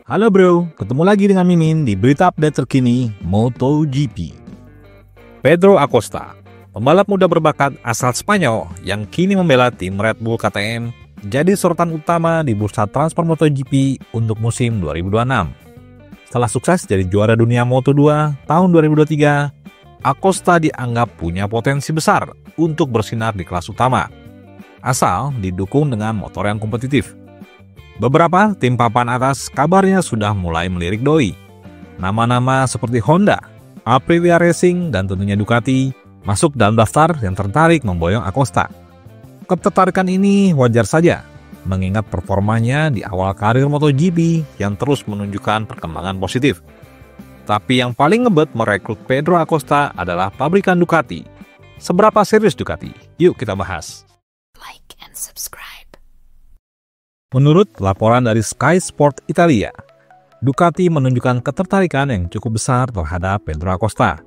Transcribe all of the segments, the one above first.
Halo bro, ketemu lagi dengan Mimin di berita update terkini MotoGP. Pedro Acosta, pembalap muda berbakat asal Spanyol yang kini membela tim Red Bull KTM, jadi sorotan utama di bursa transfer MotoGP untuk musim 2026. Setelah sukses jadi juara dunia Moto2 tahun 2023, Acosta dianggap punya potensi besar untuk bersinar di kelas utama, asal didukung dengan motor yang kompetitif. Beberapa tim papan atas kabarnya sudah mulai melirik doi. Nama-nama seperti Honda, Aprilia Racing, dan tentunya Ducati masuk dalam daftar yang tertarik memboyong Acosta. Ketertarikan ini wajar saja, mengingat performanya di awal karir MotoGP yang terus menunjukkan perkembangan positif. Tapi yang paling ngebet merekrut Pedro Acosta adalah pabrikan Ducati. Seberapa serius Ducati? Yuk kita bahas. Like and subscribe. Menurut laporan dari Sky Sport Italia, Ducati menunjukkan ketertarikan yang cukup besar terhadap Pedro Acosta.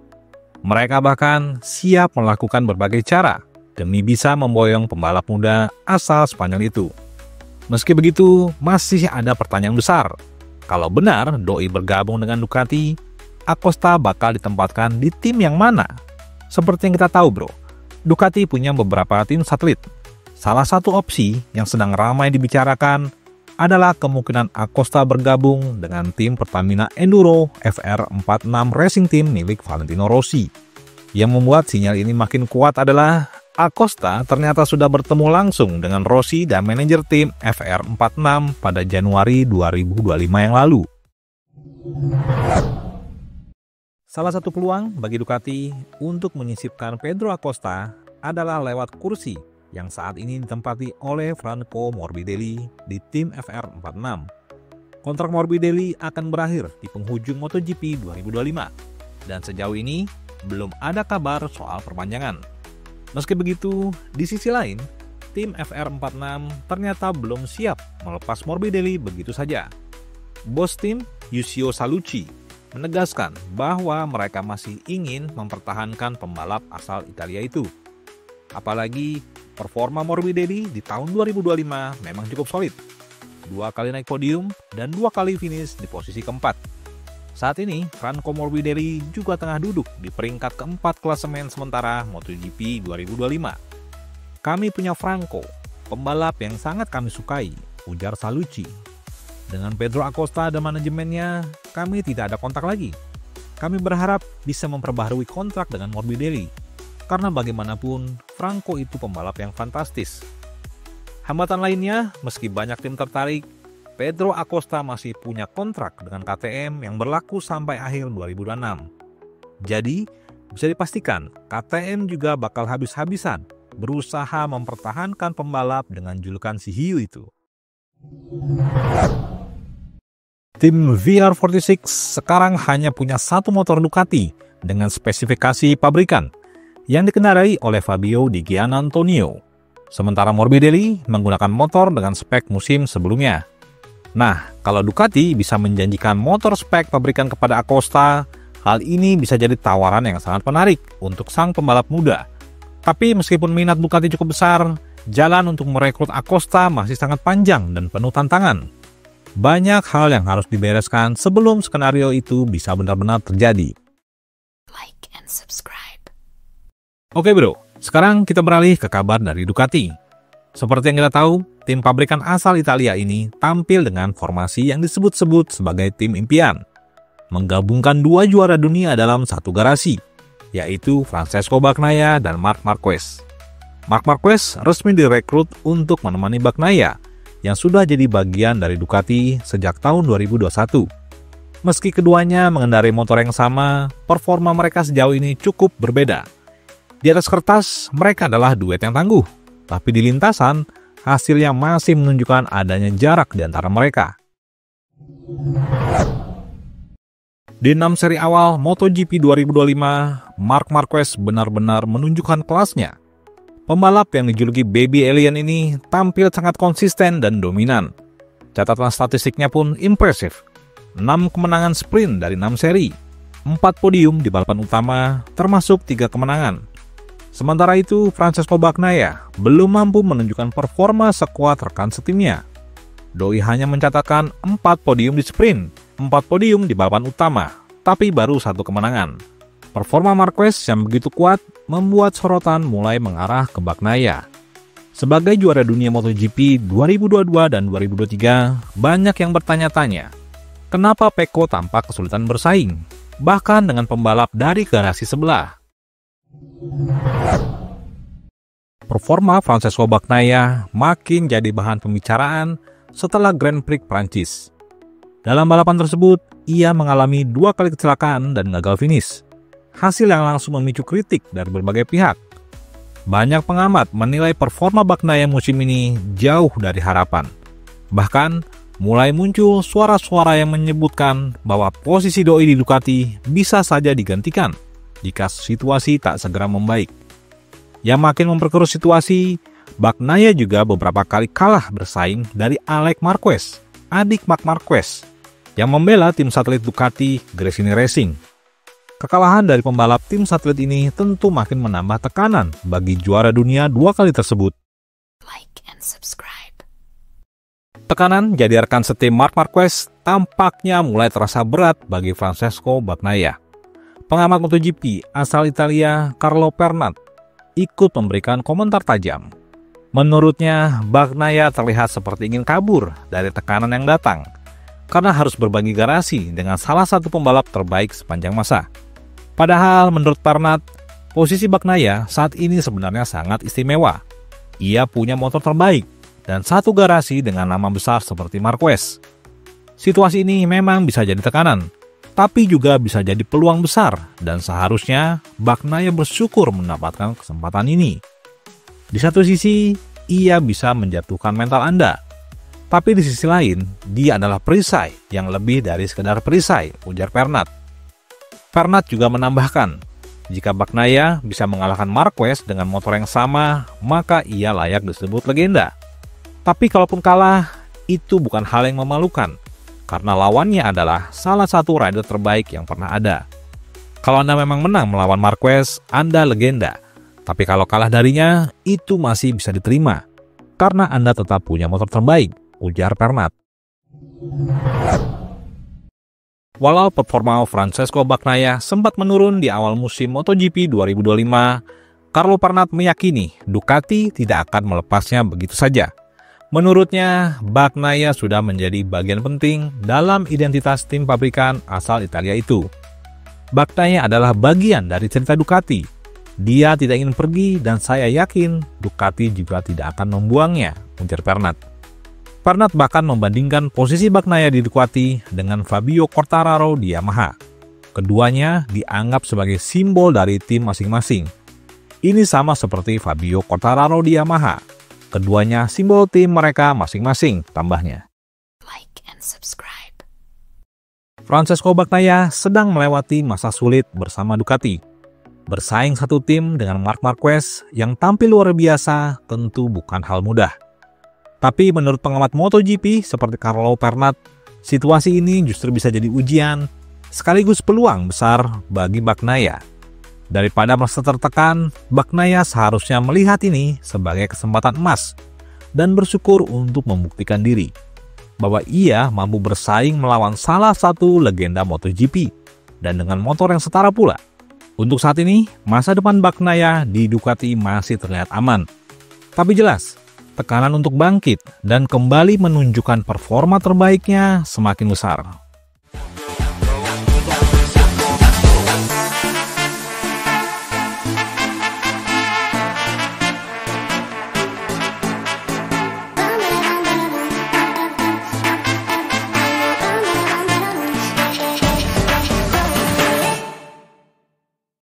Mereka bahkan siap melakukan berbagai cara demi bisa memboyong pembalap muda asal Spanyol itu. Meski begitu, masih ada pertanyaan besar. Kalau benar doi bergabung dengan Ducati, Acosta bakal ditempatkan di tim yang mana? Seperti yang kita tahu bro, Ducati punya beberapa tim satelit. Salah satu opsi yang sedang ramai dibicarakan adalah kemungkinan Acosta bergabung dengan tim Pertamina Enduro FR46 Racing Team milik Valentino Rossi. Yang membuat sinyal ini makin kuat adalah Acosta ternyata sudah bertemu langsung dengan Rossi dan manajer tim FR46 pada Januari 2025 yang lalu. Salah satu peluang bagi Ducati untuk menyisipkan Pedro Acosta adalah lewat kursi yang saat ini ditempati oleh Franco Morbidelli di tim FR46. Kontrak Morbidelli akan berakhir di penghujung MotoGP 2025, dan sejauh ini belum ada kabar soal perpanjangan. Meski begitu, di sisi lain, tim FR46 ternyata belum siap melepas Morbidelli begitu saja. Bos tim, Yusio Salucci, menegaskan bahwa mereka masih ingin mempertahankan pembalap asal Italia itu. Apalagi performa Morbidelli di tahun 2025 memang cukup solid. 2 kali naik podium dan 2 kali finish di posisi keempat. Saat ini, Franco Morbidelli juga tengah duduk di peringkat keempat klasemen sementara MotoGP 2025. Kami punya Franco, pembalap yang sangat kami sukai, ujar Salucci. Dengan Pedro Acosta dan manajemennya, kami tidak ada kontak lagi. Kami berharap bisa memperbaharui kontrak dengan Morbidelli, karena bagaimanapun Franco itu pembalap yang fantastis. Hambatan lainnya, meski banyak tim tertarik, Pedro Acosta masih punya kontrak dengan KTM yang berlaku sampai akhir 2026. Jadi, bisa dipastikan KTM juga bakal habis-habisan berusaha mempertahankan pembalap dengan julukan si hiu itu. Tim VR46 sekarang hanya punya satu motor Ducati dengan spesifikasi pabrikan yang dikendarai oleh Fabio Di Giannantonio. Sementara Morbidelli menggunakan motor dengan spek musim sebelumnya. Nah, kalau Ducati bisa menjanjikan motor spek pabrikan kepada Acosta, hal ini bisa jadi tawaran yang sangat menarik untuk sang pembalap muda. Tapi meskipun minat Ducati cukup besar, jalan untuk merekrut Acosta masih sangat panjang dan penuh tantangan. Banyak hal yang harus dibereskan sebelum skenario itu bisa benar-benar terjadi. Like and subscribe. Oke bro, sekarang kita beralih ke kabar dari Ducati. Seperti yang kita tahu, tim pabrikan asal Italia ini tampil dengan formasi yang disebut-sebut sebagai tim impian. Menggabungkan 2 juara dunia dalam satu garasi, yaitu Francesco Bagnaia dan Marc Marquez. Marc Marquez resmi direkrut untuk menemani Bagnaia, yang sudah jadi bagian dari Ducati sejak tahun 2021. Meski keduanya mengendarai motor yang sama, performa mereka sejauh ini cukup berbeda. Di atas kertas, mereka adalah duet yang tangguh, tapi di lintasan, hasilnya masih menunjukkan adanya jarak di antara mereka. Di 6 seri awal MotoGP 2025, Marc Marquez benar-benar menunjukkan kelasnya. Pembalap yang dijuluki Baby Alien ini tampil sangat konsisten dan dominan. Catatan statistiknya pun impresif. 6 kemenangan sprint dari 6 seri, 4 podium di balapan utama, termasuk 3 kemenangan. Sementara itu, Francesco Bagnaia belum mampu menunjukkan performa sekuat rekan setimnya. Doi hanya mencatatkan 4 podium di sprint, 4 podium di balapan utama, tapi baru 1 kemenangan. Performa Marquez yang begitu kuat membuat sorotan mulai mengarah ke Bagnaia. Sebagai juara dunia MotoGP 2022 dan 2023, banyak yang bertanya-tanya, kenapa Pecco tampak kesulitan bersaing, bahkan dengan pembalap dari garasi sebelah. Performa Francesco Bagnaia makin jadi bahan pembicaraan setelah Grand Prix Prancis. Dalam balapan tersebut, ia mengalami 2 kali kecelakaan dan gagal finish. Hasil yang langsung memicu kritik dari berbagai pihak. Banyak pengamat menilai performa Bagnaia musim ini jauh dari harapan. Bahkan, mulai muncul suara-suara yang menyebutkan bahwa posisi Doi di Ducati bisa saja digantikan jika situasi tak segera membaik. Yang makin memperkeruh situasi, Bagnaia juga beberapa kali kalah bersaing dari Alex Marquez, adik Marc Marquez, yang membela tim satelit Ducati Gresini Racing. Kekalahan dari pembalap tim satelit ini tentu makin menambah tekanan bagi juara dunia 2 kali tersebut. Like and subscribe. Tekanan jadi rekan setim Marc Marquez tampaknya mulai terasa berat bagi Francesco Bagnaia. Pengamat MotoGP asal Italia Carlo Pernat ikut memberikan komentar tajam. Menurutnya, Bagnaia terlihat seperti ingin kabur dari tekanan yang datang karena harus berbagi garasi dengan salah satu pembalap terbaik sepanjang masa. Padahal menurut Pernat, posisi Bagnaia saat ini sebenarnya sangat istimewa. Ia punya motor terbaik dan satu garasi dengan nama besar seperti Marquez. Situasi ini memang bisa jadi tekanan, tapi juga bisa jadi peluang besar dan seharusnya Bagnaia bersyukur mendapatkan kesempatan ini. Di satu sisi, ia bisa menjatuhkan mental Anda. Tapi di sisi lain, dia adalah perisai yang lebih dari sekedar perisai, ujar Pernat. Pernat juga menambahkan, jika Bagnaia bisa mengalahkan Marquez dengan motor yang sama, maka ia layak disebut legenda. Tapi kalaupun kalah, itu bukan hal yang memalukan, karena lawannya adalah salah satu rider terbaik yang pernah ada. Kalau Anda memang menang melawan Marquez, Anda legenda. Tapi kalau kalah darinya, itu masih bisa diterima, karena Anda tetap punya motor terbaik, ujar Pernat. Walau performa Francesco Bagnaia sempat menurun di awal musim MotoGP 2025, Carlo Pernat meyakini Ducati tidak akan melepasnya begitu saja. Menurutnya, Bagnaia sudah menjadi bagian penting dalam identitas tim pabrikan asal Italia itu. Bagnaia adalah bagian dari cerita Ducati. Dia tidak ingin pergi dan saya yakin Ducati juga tidak akan membuangnya, ujar Pernat. Pernat bahkan membandingkan posisi Bagnaia di Ducati dengan Fabio Quartararo di Yamaha. Keduanya dianggap sebagai simbol dari tim masing-masing. Ini sama seperti Fabio Quartararo di Yamaha. Keduanya simbol tim mereka masing-masing, tambahnya. Like and subscribe. Francesco Bagnaia sedang melewati masa sulit bersama Ducati. Bersaing satu tim dengan Marc Marquez yang tampil luar biasa tentu bukan hal mudah. Tapi menurut pengamat MotoGP seperti Carlo Pernat, situasi ini justru bisa jadi ujian sekaligus peluang besar bagi Bagnaia. Daripada merasa tertekan, Bagnaia seharusnya melihat ini sebagai kesempatan emas dan bersyukur untuk membuktikan diri bahwa ia mampu bersaing melawan salah satu legenda MotoGP dan dengan motor yang setara pula. Untuk saat ini, masa depan Bagnaia di Ducati masih terlihat aman. Tapi jelas, tekanan untuk bangkit dan kembali menunjukkan performa terbaiknya semakin besar.